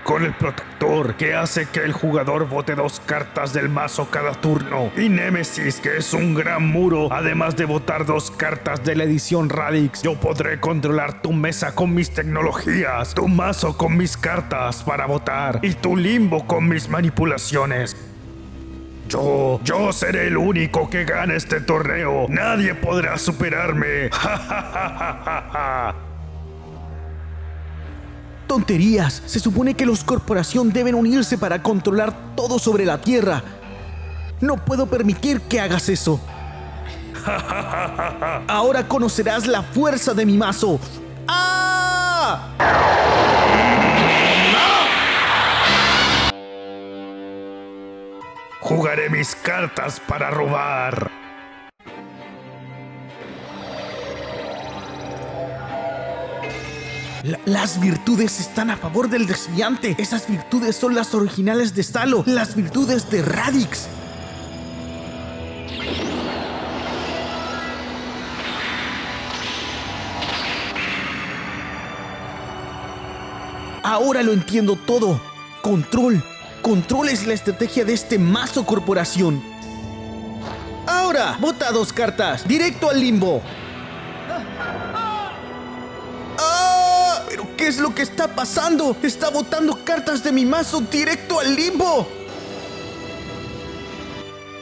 Con el protector, que hace que el jugador bote 2 cartas del mazo cada turno. Y Némesis, que es un gran muro. Además de botar 2 cartas de la edición Radix, yo podré controlar tu mesa con mis tecnologías, tu mazo con mis cartas para botar y tu limbo con mis manipulaciones. Yo seré el único que gane este torneo. Nadie podrá superarme. ¡Tonterías! Se supone que los corporación deben unirse para controlar todo sobre la Tierra. No puedo permitir que hagas eso. Ahora conocerás la fuerza de mi mazo. ¡Ah! Jugaré mis cartas para robar. Las virtudes están a favor del desviante. Esas virtudes son las originales de Salo. Las virtudes de Radix. Ahora lo entiendo todo. Control. Control es la estrategia de este mazo corporación. Ahora, bota 2 cartas. Directo al limbo. ¿Pero qué es lo que está pasando? Está botando cartas de mi mazo directo al limbo.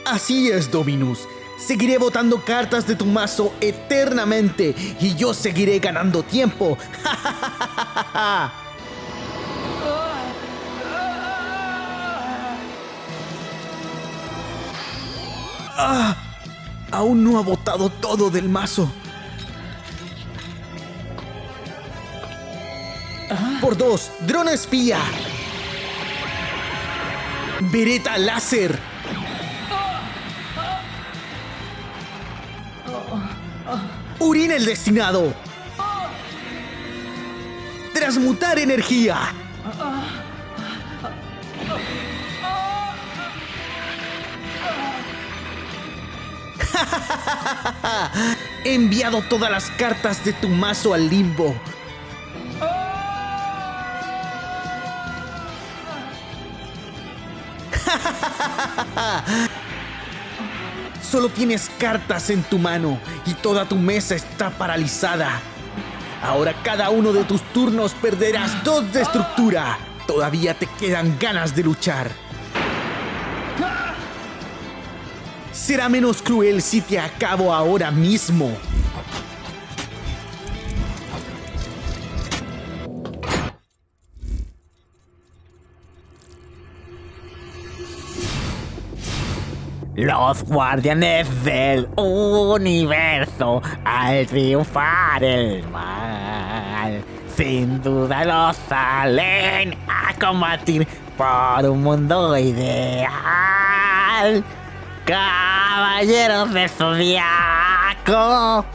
Así es, Dominus. Seguiré botando cartas de tu mazo eternamente y yo seguiré ganando tiempo. Aún no ha botado todo del mazo. Por 2, dron espía. Beretta láser. Urín el destinado. Transmutar energía. He enviado todas las cartas de tu mazo al limbo. Solo tienes cartas en tu mano y toda tu mesa está paralizada. Ahora cada uno de tus turnos perderás 2 de estructura. Todavía te quedan ganas de luchar. Será menos cruel si te acabo ahora mismo. Los guardianes del universo, al triunfar el mal, sin duda los salen a combatir por un mundo ideal. Caballeros de Zodiaco.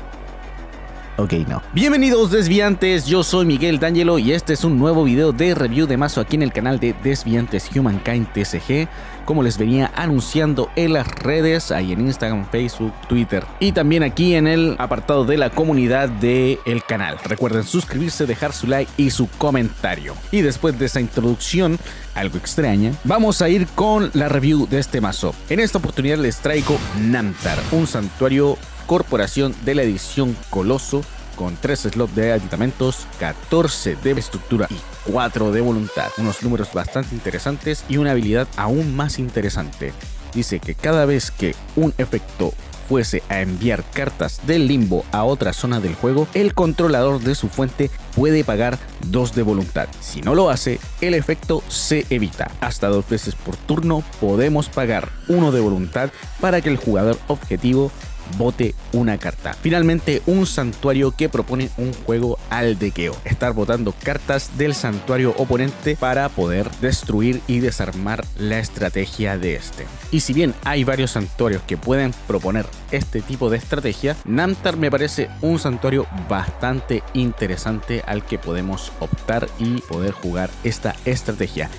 Ok, no. Bienvenidos desviantes, yo soy Miguel D'Angelo y este es un nuevo video de review de mazo aquí en el canal de Desviantes Humankind TCG. Como les venía anunciando en las redes, ahí en Instagram, Facebook, Twitter y también aquí en el apartado de la comunidad del canal. Recuerden suscribirse, dejar su like y su comentario. Y después de esa introducción algo extraña, vamos a ir con la review de este mazo. En esta oportunidad les traigo Namtar, un santuario corporación de la edición Coloso, con 3 slots de aditamentos, 14 de estructura y 4 de voluntad. Unos números bastante interesantes y una habilidad aún más interesante. Dice que cada vez que un efecto fuese a enviar cartas del limbo a otra zona del juego, el controlador de su fuente puede pagar 2 de voluntad. Si no lo hace, el efecto se evita. Hasta 2 veces por turno podemos pagar 1 de voluntad para que el jugador objetivo bote una carta. Finalmente, un santuario que propone un juego al dequeo, estar botando cartas del santuario oponente para poder destruir y desarmar la estrategia de este. Y si bien hay varios santuarios que pueden proponer este tipo de estrategia, Namtar me parece un santuario bastante interesante al que podemos optar y poder jugar esta estrategia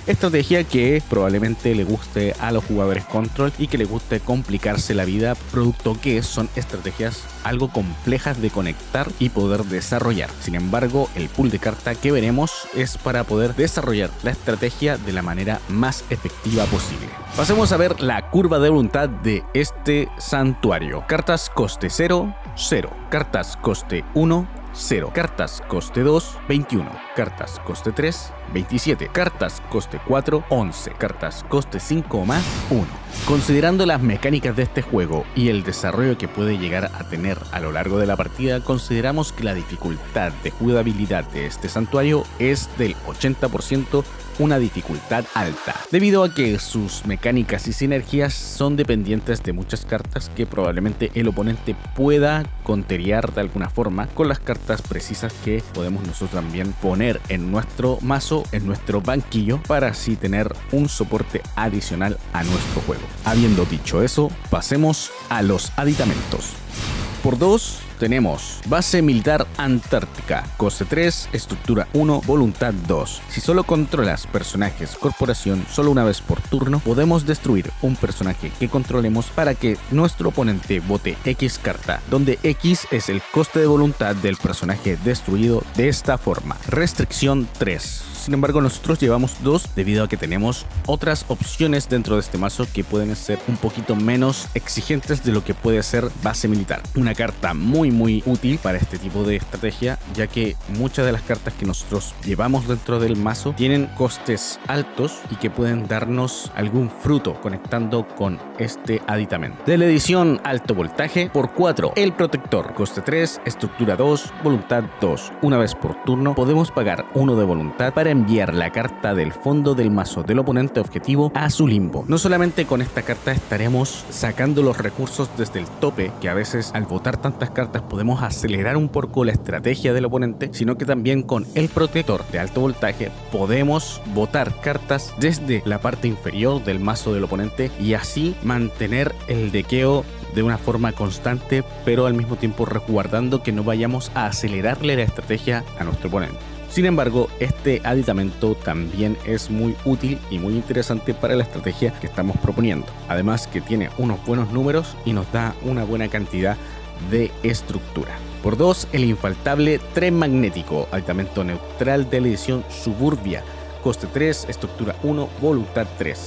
que probablemente le guste a los jugadores control y que le guste complicarse la vida, producto que son son estrategias algo complejas de conectar y poder desarrollar. Sin embargo, el pool de cartas que veremos es para poder desarrollar la estrategia de la manera más efectiva posible. Pasemos a ver la curva de voluntad de este santuario. Cartas coste 0, 0. Cartas coste 1, 0. Cartas coste 2, 21. Cartas coste 3, 27. Cartas coste 4, 11. Cartas coste 5 o más, 1. Considerando las mecánicas de este juego y el desarrollo que puede llegar a tener a lo largo de la partida, consideramos que la dificultad de jugabilidad de este santuario es del 80%, una dificultad alta, debido a que sus mecánicas y sinergias son dependientes de muchas cartas que probablemente el oponente pueda counterear de alguna forma con las cartas precisas que podemos nosotros también poner en nuestro mazo, en nuestro banquillo, para así tener un soporte adicional a nuestro juego. Habiendo dicho eso, pasemos a los aditamentos. Por 2 tenemos base militar antártica, coste 3, estructura 1, voluntad 2. Si solo controlas personajes corporación solo una vez por turno, podemos destruir un personaje que controlemos para que nuestro oponente vote X carta, donde X es el coste de voluntad del personaje destruido de esta forma. Restricción 3. Sin embargo, nosotros llevamos 2 debido a que tenemos otras opciones dentro de este mazo que pueden ser un poquito menos exigentes de lo que puede ser base militar. Una carta muy útil para este tipo de estrategia, ya que muchas de las cartas que nosotros llevamos dentro del mazo tienen costes altos y que pueden darnos algún fruto conectando con este aditamento. De la edición alto voltaje, por 4, el protector, coste 3, estructura 2, voluntad 2. Una vez por turno podemos pagar 1 de voluntad para enviar la carta del fondo del mazo del oponente objetivo a su limbo. No solamente con esta carta estaremos sacando los recursos desde el tope, que a veces al botar tantas cartas podemos acelerar un poco la estrategia del oponente, sino que también con el protector de alto voltaje podemos botar cartas desde la parte inferior del mazo del oponente y así mantener el dequeo de una forma constante, pero al mismo tiempo resguardando que no vayamos a acelerarle la estrategia a nuestro oponente. Sin embargo, este aditamento también es muy útil y muy interesante para la estrategia que estamos proponiendo. Además que tiene unos buenos números y nos da una buena cantidad de estructura. Por 2, el infaltable tren magnético, aditamento neutral de la edición Suburbia, coste 3, estructura 1, voluntad 3.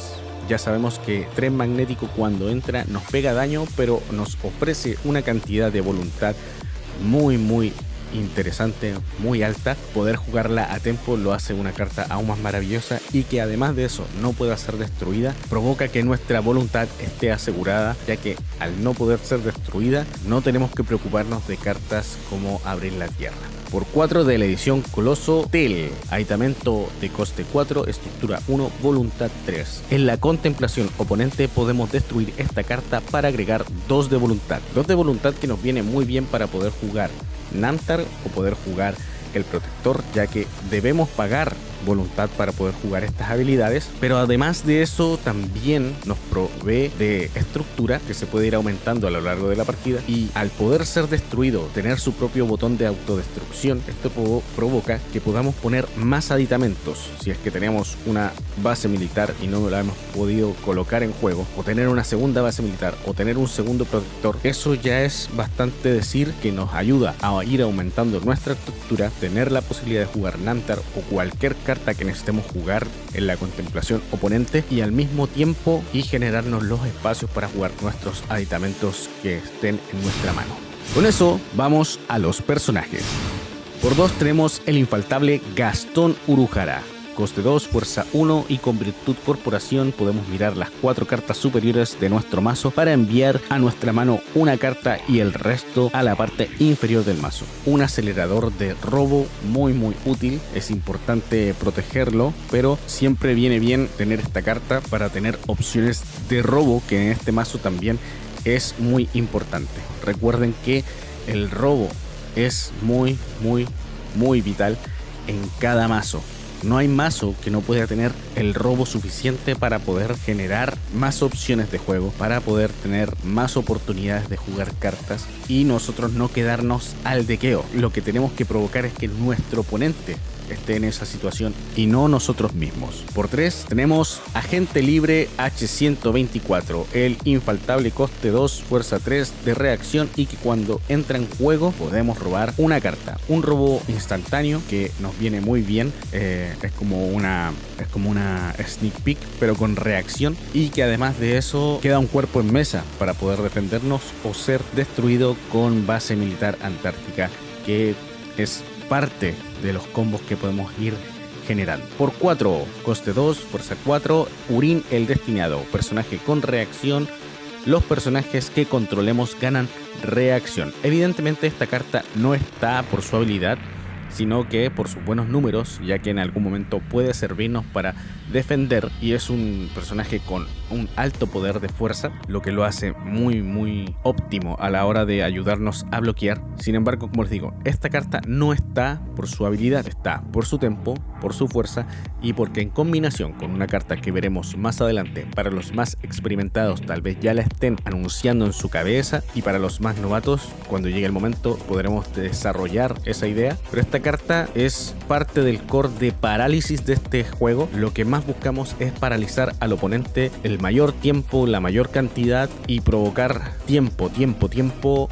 Ya sabemos que tren magnético cuando entra nos pega daño, pero nos ofrece una cantidad de voluntad muy interesante, muy alta. Poder jugarla a tiempo lo hace una carta aún más maravillosa, y que además de eso no pueda ser destruida provoca que nuestra voluntad esté asegurada, ya que al no poder ser destruida no tenemos que preocuparnos de cartas como abrir la tierra. Por 4, de la edición Coloso Tel, aditamento de coste 4, estructura 1, voluntad 3. En la contemplación oponente podemos destruir esta carta para agregar 2 de voluntad. 2 de voluntad que nos viene muy bien para poder jugar Namtar o poder jugar el protector, ya que debemos pagar voluntad para poder jugar estas habilidades, pero además de eso también nos provee de estructura que se puede ir aumentando a lo largo de la partida, y al poder ser destruido, tener su propio botón de autodestrucción, esto provoca que podamos poner más aditamentos. Si es que tenemos una base militar y no la hemos podido colocar en juego, o tener una segunda base militar, o tener un segundo protector, eso ya es bastante decir que nos ayuda a ir aumentando nuestra estructura, tener la posibilidad de jugar Namtar o cualquier carta que necesitemos jugar en la contemplación oponente, y al mismo tiempo generarnos los espacios para jugar nuestros aditamentos que estén en nuestra mano. Con eso vamos a los personajes. Por 2 tenemos el infaltable Gastón Urujara, coste 2, fuerza 1, y con virtud corporación podemos mirar las 4 cartas superiores de nuestro mazo para enviar a nuestra mano una carta y el resto a la parte inferior del mazo. Un acelerador de robo muy útil, es importante protegerlo, pero siempre viene bien tener esta carta para tener opciones de robo, que en este mazo también es muy importante. Recuerden que el robo es muy vital en cada mazo. No hay mazo que no pueda tener el robo suficiente para poder generar más opciones de juego, para poder tener más oportunidades de jugar cartas y nosotros no quedarnos al dequeo. Lo que tenemos que provocar es que nuestro oponente esté en esa situación y no nosotros mismos. Por 3 tenemos Agente Libre H124, el infaltable coste 2, fuerza 3 de reacción y que cuando entra en juego podemos robar una carta. Un robo instantáneo que nos viene muy bien, es como una sneak peek pero con reacción, y que además de eso queda un cuerpo en mesa para poder defendernos o ser destruido con base militar antártica, que es parte de los combos que podemos ir generando. Por 4, coste 2, fuerza 4, Urín el Destinado, personaje con reacción. Los personajes que controlemos ganan reacción. Evidentemente esta carta no está por su habilidad, sino que por sus buenos números, ya que en algún momento puede servirnos para defender, y es un personaje con un alto poder de fuerza, lo que lo hace muy óptimo a la hora de ayudarnos a bloquear. Sin embargo, como les digo, esta carta no está por su habilidad, está por su tempo, por su fuerza, y porque en combinación con una carta que veremos más adelante, para los más experimentados tal vez ya la estén anunciando en su cabeza, y para los más novatos, cuando llegue el momento podremos desarrollar esa idea. Pero esta carta es parte del core de parálisis de este juego. Lo que más buscamos es paralizar al oponente el mayor tiempo, la mayor cantidad, y provocar tiempo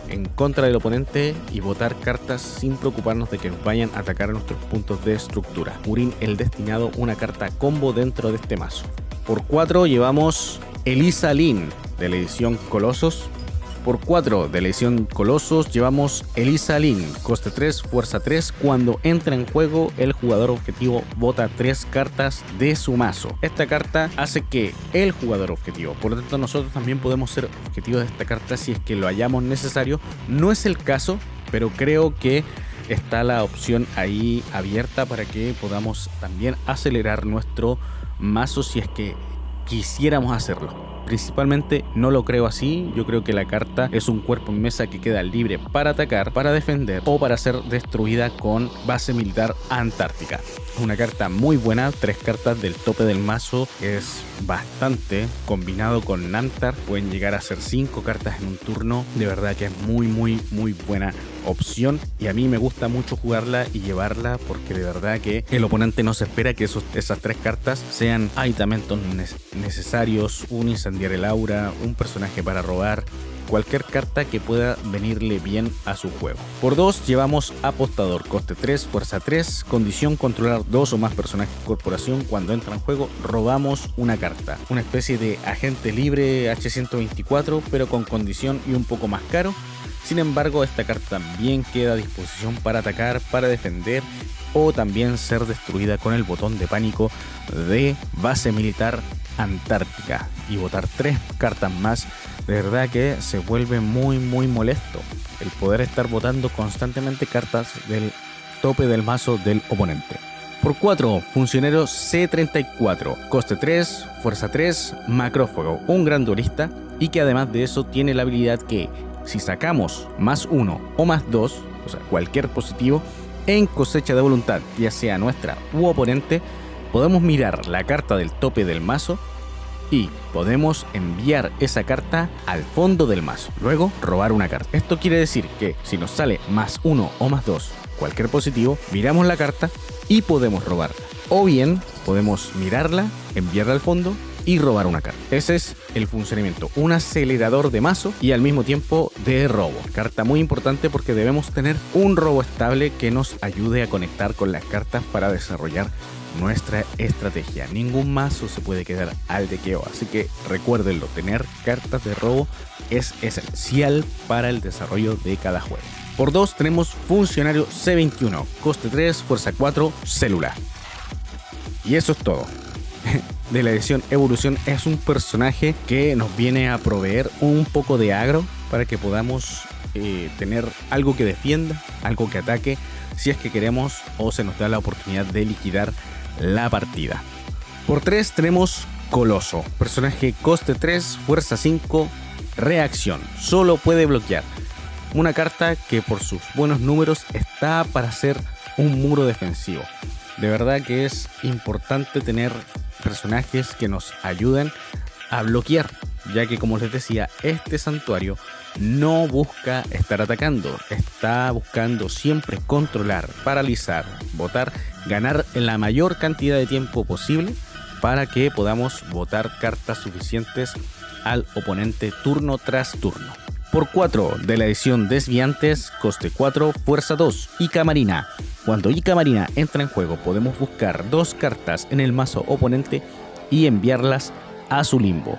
en contra del oponente y botar cartas sin preocuparnos de que nos vayan a atacar a nuestros puntos de estructura. Urín el Destinado, una carta combo dentro de este mazo. Por 4 llevamos Elisa Lin de la edición Colosos. Por 4 de la edición Colosos llevamos Elisa Lin, coste 3, fuerza 3. Cuando entra en juego, el jugador objetivo bota 3 cartas de su mazo. Esta carta hace que el jugador objetivo, por lo tanto nosotros también podemos ser objetivos de esta carta si es que lo hallamos necesario. No es el caso, pero creo que está la opción ahí abierta para que podamos también acelerar nuestro mazo si es que quisiéramos hacerlo. Principalmente no lo creo así. Yo creo que la carta es un cuerpo en mesa que queda libre para atacar, para defender o para ser destruida con base militar antártica. Una carta muy buena, 3 cartas del tope del mazo, es bastante. Combinado con Namtar pueden llegar a ser 5 cartas en un turno. De verdad que es muy buena opción, y a mí me gusta mucho jugarla y llevarla porque de verdad que el oponente no se espera que esas 3 cartas sean aditamentos necesarios, un incendiar el aura, un personaje para robar, cualquier carta que pueda venirle bien a su juego. Por 2 llevamos Apostador, coste 3, fuerza 3, condición controlar 2 o más personajes corporación. Cuando entra en juego robamos una carta, una especie de agente libre H124 pero con condición y un poco más caro. Sin embargo, esta carta también queda a disposición para atacar, para defender o también ser destruida con el botón de pánico de base militar antártica y botar 3 cartas más. De verdad que se vuelve muy molesto el poder estar botando constantemente cartas del tope del mazo del oponente. Por 4, Funcionario C34, coste 3, fuerza 3, macrófago, un gran duelista, y que además de eso tiene la habilidad que si sacamos más 1 o más 2, o sea cualquier positivo, en cosecha de voluntad, ya sea nuestra u oponente, podemos mirar la carta del tope del mazo y podemos enviar esa carta al fondo del mazo, luego robar una carta. Esto quiere decir que si nos sale más 1 o más 2, cualquier positivo, miramos la carta y podemos robarla. O bien podemos mirarla, enviarla al fondo y robar una carta. Ese es el funcionamiento, un acelerador de mazo y al mismo tiempo de robo. Carta muy importante porque debemos tener un robo estable que nos ayude a conectar con las cartas para desarrollar nuestra estrategia. Ningún mazo se puede quedar al dequeo, así que recuérdenlo, tener cartas de robo es esencial para el desarrollo de cada juego. Por 2 tenemos Funcionario C21, coste 3, fuerza 4, célula. Y eso es todo. De la edición Evolución, es un personaje que nos viene a proveer un poco de agro para que podamos tener algo que defienda, algo que ataque, si es que queremos o se nos da la oportunidad de liquidar la partida. Por 3 tenemos Coloso, personaje coste 3, fuerza 5, reacción, solo puede bloquear. Una carta que por sus buenos números está para ser un muro defensivo. De verdad que es importante tener personajes que nos ayuden a bloquear, ya que como les decía, este santuario no busca estar atacando, está buscando siempre controlar, paralizar, botar, ganar en la mayor cantidad de tiempo posible para que podamos botar cartas suficientes al oponente turno tras turno. Por 4 de la edición Desviantes, coste 4, fuerza 2, Ica Marina. Cuando Ica Marina entra en juego podemos buscar 2 cartas en el mazo oponente y enviarlas a su limbo.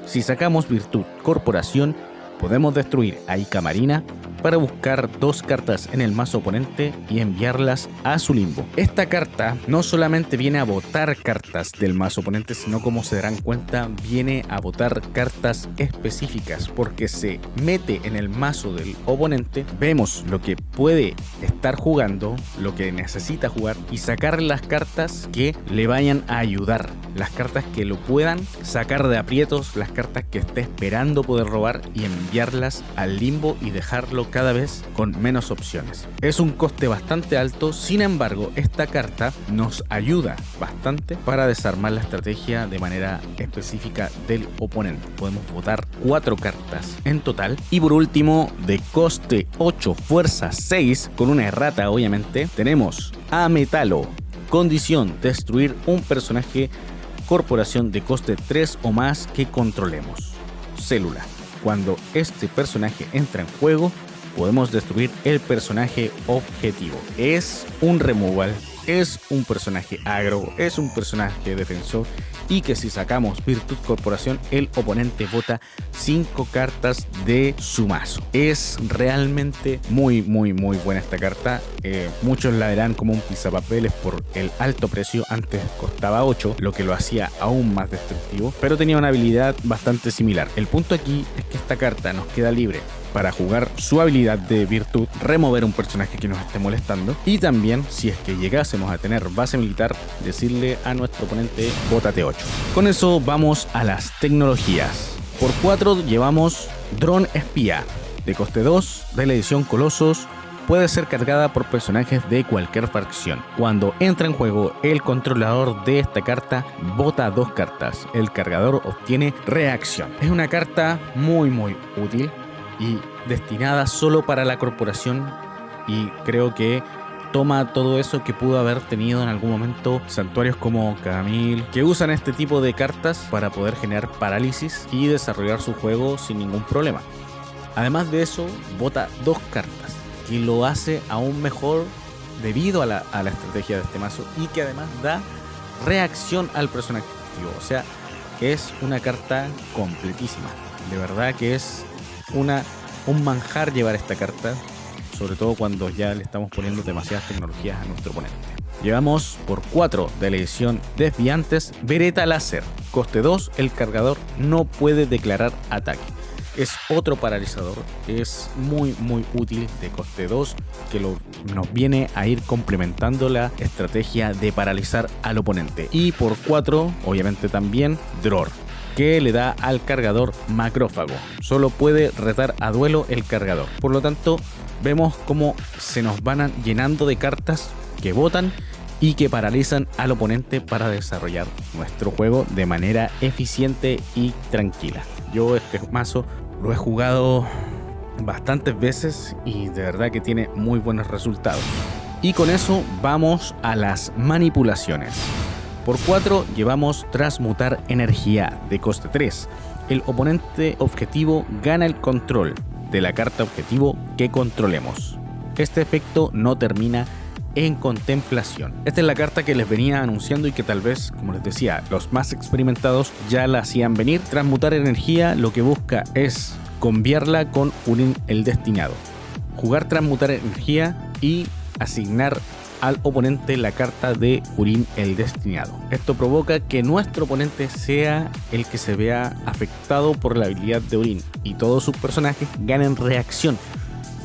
Si sacamos Virtud Corporación, podemos destruir a Ica Marina para buscar 2 cartas en el mazo oponente y enviarlas a su limbo. Esta carta no solamente viene a botar cartas del mazo oponente, sino, como se darán cuenta, viene a botar cartas específicas porque se mete en el mazo del oponente. Vemos lo que puede estar jugando, lo que necesita jugar y sacar las cartas que le vayan a ayudar, las cartas que lo puedan sacar de aprietos, las cartas que esté esperando poder robar y enviarlas al limbo y dejarlo cada vez con menos opciones. Es un coste bastante alto, sin embargo, esta carta nos ayuda bastante para desarmar la estrategia de manera específica del oponente. Podemos botar 4 cartas en total. Y por último, de coste 8, fuerza 6, con una errata obviamente, tenemos a Metalo. Condición: destruir un personaje corporación de coste 3 o más que controlemos. Célula: cuando este personaje entra en juego, podemos destruir el personaje objetivo. Es un removal, es un personaje agro, es un personaje defensor, y que si sacamos Virtud Corporación, el oponente bota 5 cartas de su mazo. Es realmente muy buena esta carta. Muchos la verán como un pisapapeles por el alto precio. Antes costaba 8, lo que lo hacía aún más destructivo, pero tenía una habilidad bastante similar. El punto aquí es que esta carta nos queda libre para jugar su habilidad de virtud, remover un personaje que nos esté molestando, y también, si es que llegásemos a tener base militar, decirle a nuestro oponente bótate 8. Con eso vamos a las tecnologías. Por 4 llevamos Dron Espía, de coste 2, de la edición Colosos. Puede ser cargada por personajes de cualquier facción. Cuando entra en juego, el controlador de esta carta bota 2 cartas. El cargador obtiene reacción. Es una carta muy útil y destinada solo para la corporación, y creo que toma todo eso que pudo haber tenido en algún momento santuarios como Camil, que usan este tipo de cartas para poder generar parálisis y desarrollar su juego sin ningún problema. Además de eso, bota 2 cartas y lo hace aún mejor debido a la estrategia de este mazo, y que además da reacción al personaje activo. O sea, es una carta completísima. De verdad que es un manjar llevar esta carta, sobre todo cuando ya le estamos poniendo demasiadas tecnologías a nuestro oponente. Llevamos por 4 de la edición Desviantes Beretta Láser. Coste 2, el cargador no puede declarar ataque. Es otro paralizador, es muy útil, de coste 2, que nos viene a ir complementando la estrategia de paralizar al oponente. Y por 4, obviamente también Dror, que le da al cargador macrófago. Solo puede retar a duelo el cargador. Por lo tanto, vemos cómo se nos van llenando de cartas que botan y que paralizan al oponente para desarrollar nuestro juego de manera eficiente y tranquila. Yo este mazo lo he jugado bastantes veces y de verdad que tiene muy buenos resultados. Y con eso vamos a las manipulaciones. Por 4 llevamos Transmutar Energía, de coste 3. El oponente objetivo gana el control de la carta objetivo que controlemos. Este efecto no termina en contemplación. Esta es la carta que les venía anunciando y que tal vez, como les decía, los más experimentados ya la hacían venir. Transmutar Energía lo que busca es cambiarla con Urín el Destinado. Jugar Transmutar Energía y asignar al oponente la carta de Urín el Destinado. Esto provoca que nuestro oponente sea el que se vea afectado por la habilidad de Urín y todos sus personajes ganen reacción,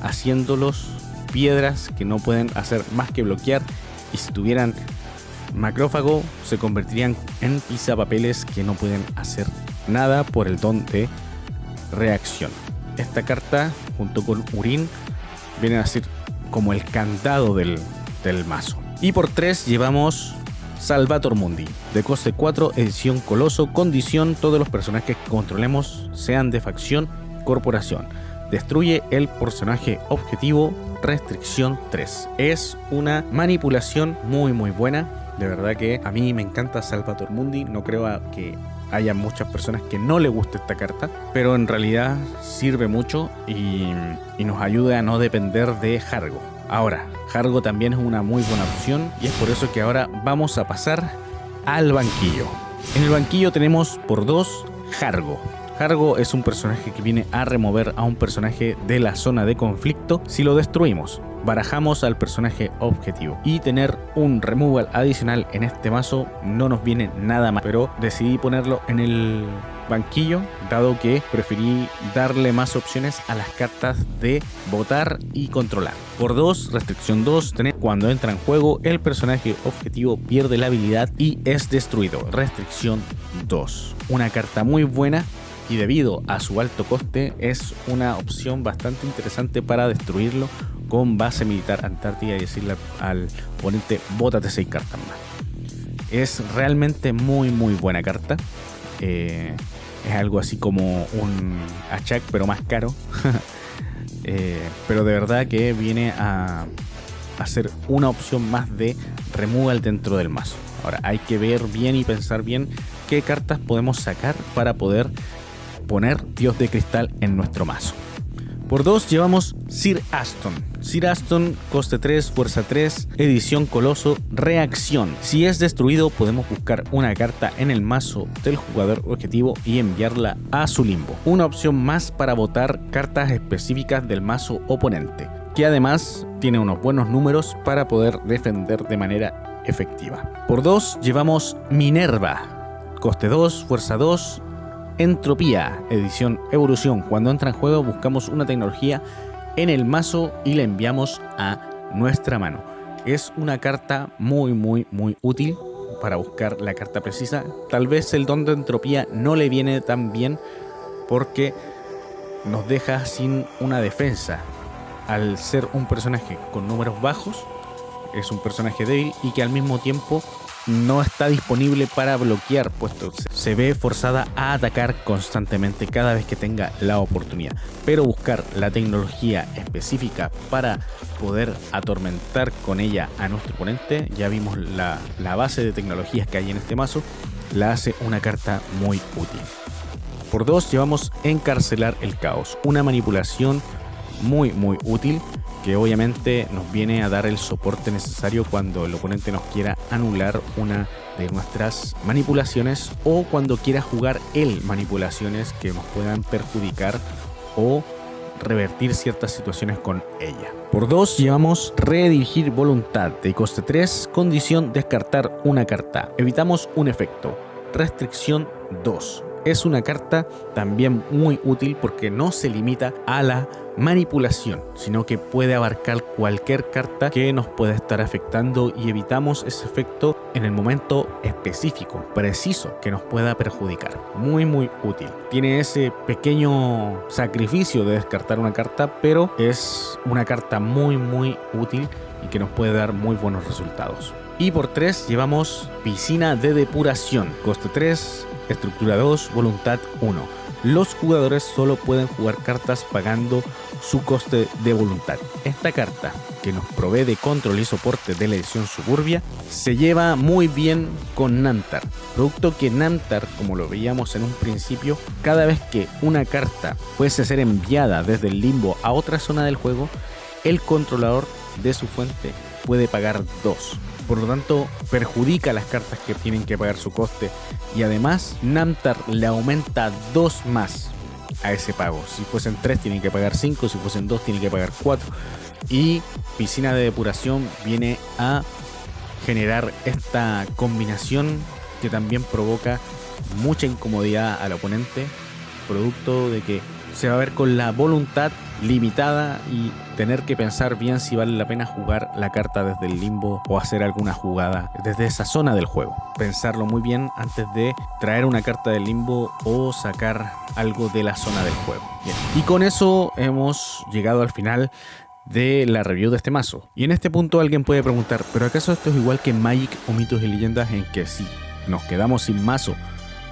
haciéndolos piedras que no pueden hacer más que bloquear, y si tuvieran macrófago se convertirían en pisapapeles que no pueden hacer nada por el don de reacción. Esta carta junto con Urín viene a ser como el candado del mazo. Y por 3 llevamos Salvator Mundi, de coste 4, edición Coloso. Condición: todos los personajes que controlemos, sean de facción corporación, destruye el personaje objetivo, restricción 3. Es una manipulación muy buena. De verdad que a mí me encanta Salvator Mundi. No creo que haya muchas personas que no le guste esta carta, pero en realidad sirve mucho y nos ayuda a no depender de Jargo. Ahora, Jargo también es una muy buena opción y es por eso que ahora vamos a pasar al banquillo. En el banquillo tenemos por 2 Jargo. Jargo es un personaje que viene a remover a un personaje de la zona de conflicto si lo destruimos. Barajamos al personaje objetivo y tener un removal adicional en este mazo no nos viene nada mal, pero decidí ponerlo en el banquillo dado que preferí darle más opciones a las cartas de votar y controlar. Por 2, restricción 2, cuando entra en juego el personaje objetivo pierde la habilidad y es destruido. Restricción 2, una carta muy buena y debido a su alto coste es una opción bastante interesante para destruirlo con base militar Antártida y decirle al oponente bótate 6 cartas más. Es realmente muy buena carta. Es algo así como un Achak pero más caro. Pero de verdad que viene a ser una opción más de removal dentro del mazo. Ahora hay que ver bien y pensar bien qué cartas podemos sacar para poder poner Dios de Cristal en nuestro mazo. Por 2 llevamos Sir Aston. Sir Aston, coste 3, fuerza 3, edición Coloso, reacción. Si es destruido podemos buscar una carta en el mazo del jugador objetivo y enviarla a su limbo. Una opción más para votar cartas específicas del mazo oponente, que además tiene unos buenos números para poder defender de manera efectiva. Por 2 llevamos Minerva, coste 2, fuerza 2, Entropía, edición Evolución. Cuando entra en juego buscamos una tecnología en el mazo y la enviamos a nuestra mano. Es una carta muy útil para buscar la carta precisa. Tal vez el don de Entropía no le viene tan bien porque nos deja sin una defensa. Al ser un personaje con números bajos, es un personaje débil y que al mismo tiempo no está disponible para bloquear, puesto se ve forzada a atacar constantemente cada vez que tenga la oportunidad. Pero buscar la tecnología específica para poder atormentar con ella a nuestro oponente, ya vimos la base de tecnologías que hay en este mazo, la hace una carta muy útil. Por 2 llevamos Encarcelar el Caos, una manipulación muy útil que obviamente nos viene a dar el soporte necesario cuando el oponente nos quiera anular una de nuestras manipulaciones o cuando quiera jugar él manipulaciones que nos puedan perjudicar o revertir ciertas situaciones con ella. Por 2 llevamos Redirigir Voluntad, de coste 3, condición descartar una carta. Evitamos un efecto. Restricción 2. Es una carta también muy útil porque no se limita a la manipulación, sino que puede abarcar cualquier carta que nos pueda estar afectando y evitamos ese efecto en el momento específico, preciso, que nos pueda perjudicar. Muy útil. Tiene ese pequeño sacrificio de descartar una carta, pero es una carta muy útil y que nos puede dar muy buenos resultados. Y por 3 llevamos Piscina de Depuración, coste 3, estructura 2, voluntad 1. Los jugadores solo pueden jugar cartas pagando su coste de voluntad. Esta carta, que nos provee de control y soporte de la edición Suburbia, se lleva muy bien con Namtar. Producto que Namtar, como lo veíamos en un principio, cada vez que una carta fuese a ser enviada desde el limbo a otra zona del juego, el controlador de su fuente puede pagar 2. Por lo tanto, perjudica las cartas que tienen que pagar su coste y además Namtar le aumenta 2 más a ese pago. Si fuesen 3 tienen que pagar 5, si fuesen 2 tienen que pagar 4. Y Piscina de Depuración viene a generar esta combinación que también provoca mucha incomodidad al oponente, producto de que se va a ver con la voluntad limitada y tener que pensar bien si vale la pena jugar la carta desde el limbo o hacer alguna jugada desde esa zona del juego. Pensarlo muy bien antes de traer una carta del limbo o sacar algo de la zona del juego. Bien. Y con eso hemos llegado al final de la review de este mazo. Y en este punto alguien puede preguntar, ¿pero acaso esto es igual que Magic o Mitos y Leyendas en que si nos quedamos sin mazo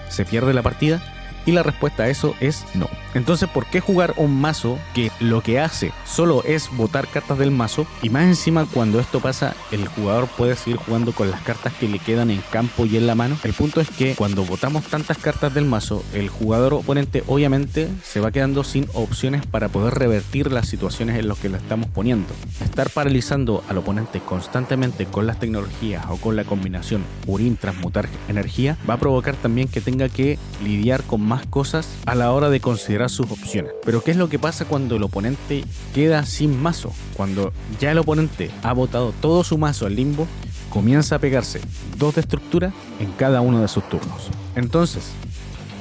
se pierde la partida? Y la respuesta a eso es no. Entonces, ¿por qué jugar un mazo que lo que hace solo es botar cartas del mazo? Y más encima, cuando esto pasa, el jugador puede seguir jugando con las cartas que le quedan en campo y en la mano. El punto es que cuando botamos tantas cartas del mazo, el jugador oponente obviamente se va quedando sin opciones para poder revertir las situaciones en las que lo estamos poniendo. Estar paralizando al oponente constantemente con las tecnologías o con la combinación Urín transmutar energía va a provocar también que tenga que lidiar con más cosas a la hora de considerar sus opciones. Pero ¿qué es lo que pasa cuando el oponente queda sin mazo? Cuando ya el oponente ha botado todo su mazo al limbo, comienza a pegarse 2 de estructura en cada uno de sus turnos. Entonces,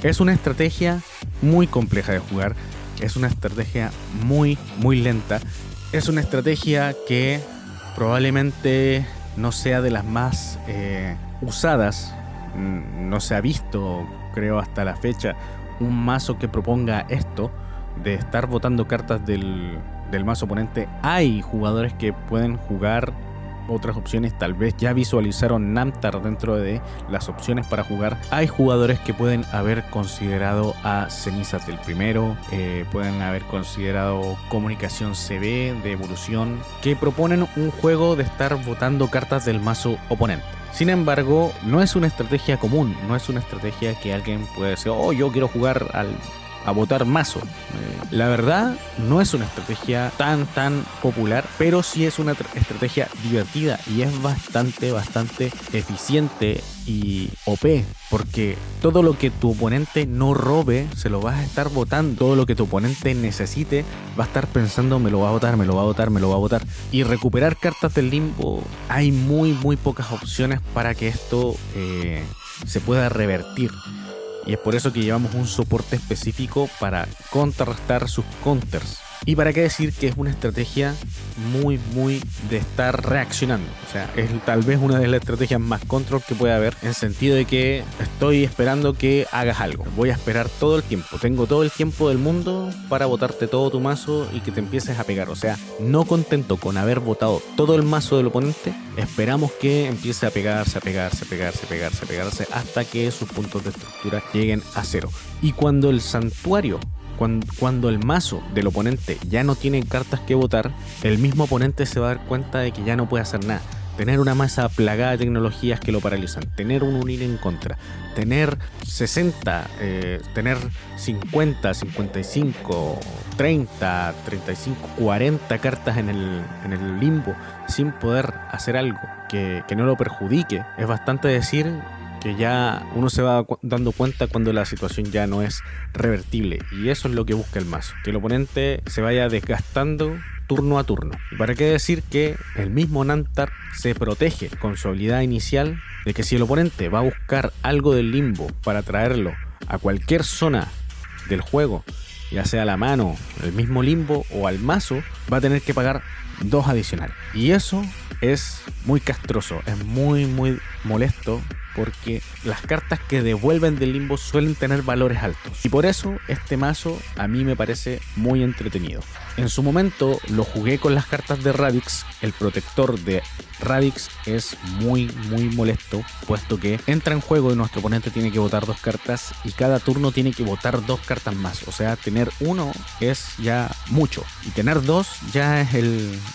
es una estrategia muy compleja de jugar, es una estrategia muy lenta, es una estrategia que probablemente no sea de las más usadas. No se ha visto, creo, hasta la fecha un mazo que proponga esto de estar botando cartas del mazo oponente. Hay jugadores que pueden jugar otras opciones, tal vez ya visualizaron Namtar dentro de las opciones para jugar. Hay jugadores que pueden haber considerado a Cenizas del Primero, pueden haber considerado Comunicación CB de evolución, que proponen un juego de estar botando cartas del mazo oponente. Sin embargo, no es una estrategia común, no es una estrategia que alguien pueda decir, oh, yo quiero jugar a botar mazo. La verdad, no es una estrategia tan popular, pero sí es una estrategia divertida y es bastante eficiente y OP, porque todo lo que tu oponente no robe, se lo vas a estar botando. Todo lo que tu oponente necesite, va a estar pensando, me lo va a botar, me lo va a botar, me lo va a botar. Y recuperar cartas del limbo, hay muy pocas opciones para que esto se pueda revertir. Y es por eso que llevamos un soporte específico para contrarrestar sus counters. Y para qué decir que es una estrategia muy de estar reaccionando. O sea, es tal vez una de las estrategias más control que puede haber, en sentido de que estoy esperando que hagas algo. Voy a esperar todo el tiempo. Tengo todo el tiempo del mundo para botarte todo tu mazo y que te empieces a pegar. O sea, no contento con haber botado todo el mazo del oponente, esperamos que empiece a pegarse hasta que sus puntos de estructura lleguen a 0. Y cuando el santuario, cuando el mazo del oponente ya no tiene cartas que botar, el mismo oponente se va a dar cuenta de que ya no puede hacer nada. Tener una masa plagada de tecnologías que lo paralizan, tener un unir en contra, tener 60, tener 50, 55, 30, 35, 40 cartas en el limbo sin poder hacer algo que no lo perjudique, es bastante decir que ya uno se va dando cuenta cuando la situación ya no es revertible, y eso es lo que busca el mazo, que el oponente se vaya desgastando turno a turno. ¿Y para qué decir que el mismo Namtar se protege con su habilidad inicial de que si el oponente va a buscar algo del limbo para traerlo a cualquier zona del juego, ya sea a la mano, el mismo limbo o al mazo, va a tener que pagar 2 adicionales? Y eso es muy castroso, es muy molesto, porque las cartas que devuelven del limbo suelen tener valores altos. Y por eso este mazo a mí me parece muy entretenido. En su momento lo jugué con las cartas de Radix. El protector de Radix es muy molesto, puesto que entra en juego y nuestro oponente tiene que botar 2 cartas y cada turno tiene que botar 2 cartas más. O sea, tener 1 es ya mucho y tener 2 ya es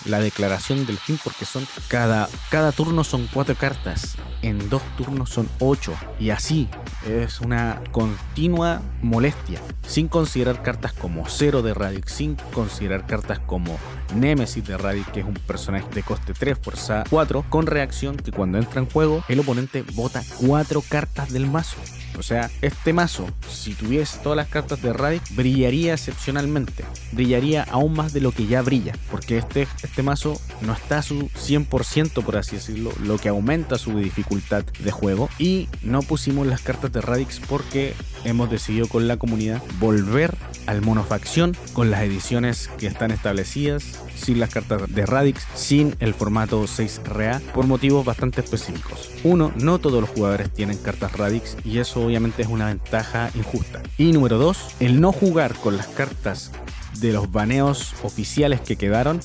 la declaración del fin, porque son cada turno son 4 cartas, en 2 turnos son 8, y así es una continua molestia, sin considerar cartas como Zero de Radix, sin considerar cartas como Nemesis de Radix, que es un personaje de coste 3, fuerza 4, con reacción, que cuando entra en juego el oponente bota 4 cartas del mazo. O sea, este mazo, si tuviese todas las cartas de Radix, brillaría excepcionalmente, brillaría aún más de lo que ya brilla, porque este mazo no está a su 100%, por así decirlo, lo que aumenta su dificultad de juego. Y no pusimos las cartas de Radix porque hemos decidido con la comunidad volver al monofacción con las ediciones que están establecidas, sin las cartas de Radix, sin el formato 6RA, por motivos bastante específicos. Uno, no todos los jugadores tienen cartas Radix y eso obviamente es una ventaja injusta. Y número 2, el no jugar con las cartas de los baneos oficiales que quedaron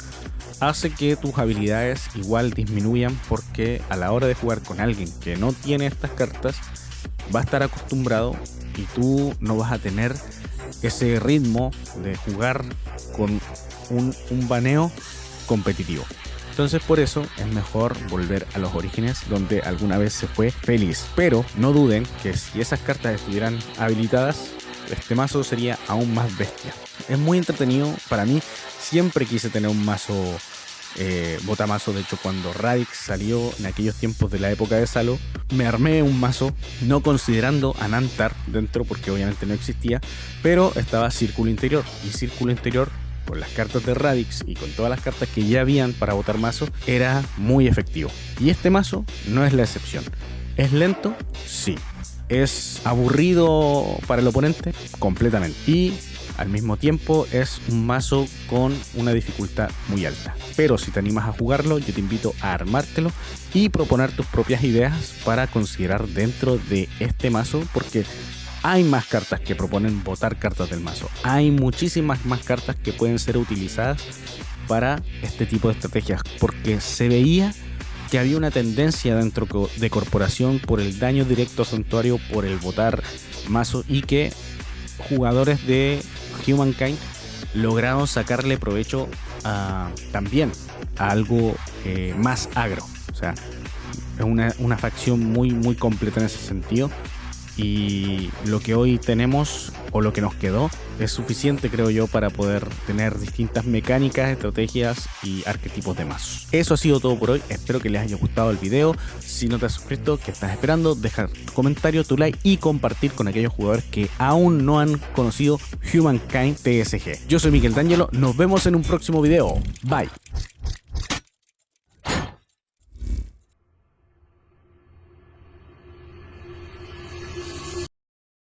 hace que tus habilidades igual disminuyan, porque a la hora de jugar con alguien que no tiene estas cartas va a estar acostumbrado y tú no vas a tener ese ritmo de jugar con un baneo competitivo. Entonces por eso es mejor volver a los orígenes donde alguna vez se fue feliz. Pero no duden que si esas cartas estuvieran habilitadas, este mazo sería aún más bestia. Es muy entretenido para mí. Siempre quise tener un mazo botamazo. De hecho, cuando Radix salió en aquellos tiempos de la época de Salo, me armé un mazo no considerando a Nantar dentro, porque obviamente no existía, pero estaba Círculo Interior. Y Círculo Interior, con las cartas de Radix y con todas las cartas que ya habían para botar mazo, era muy efectivo. Y este mazo no es la excepción. ¿Es lento? Sí. ¿Es aburrido para el oponente? Completamente. Y al mismo tiempo es un mazo con una dificultad muy alta. Pero si te animas a jugarlo, yo te invito a armártelo y proponer tus propias ideas para considerar dentro de este mazo, porque hay más cartas que proponen botar cartas del mazo. Hay muchísimas más cartas que pueden ser utilizadas para este tipo de estrategias, porque se veía que había una tendencia dentro de Corporación por el daño directo a Santuario, por el botar mazo, y que jugadores de Humankind lograron sacarle provecho también a algo más agro. O sea, es una facción muy completa en ese sentido. Y lo que hoy tenemos, o lo que nos quedó, es suficiente, creo yo, para poder tener distintas mecánicas, estrategias y arquetipos de mazos. Eso ha sido todo por hoy. Espero que les haya gustado el video. Si no te has suscrito, ¿qué estás esperando? Dejar tu comentario, tu like y compartir con aquellos jugadores que aún no han conocido Humankind TSG. Yo soy Miguel D'Angelo. Nos vemos en un próximo video. Bye.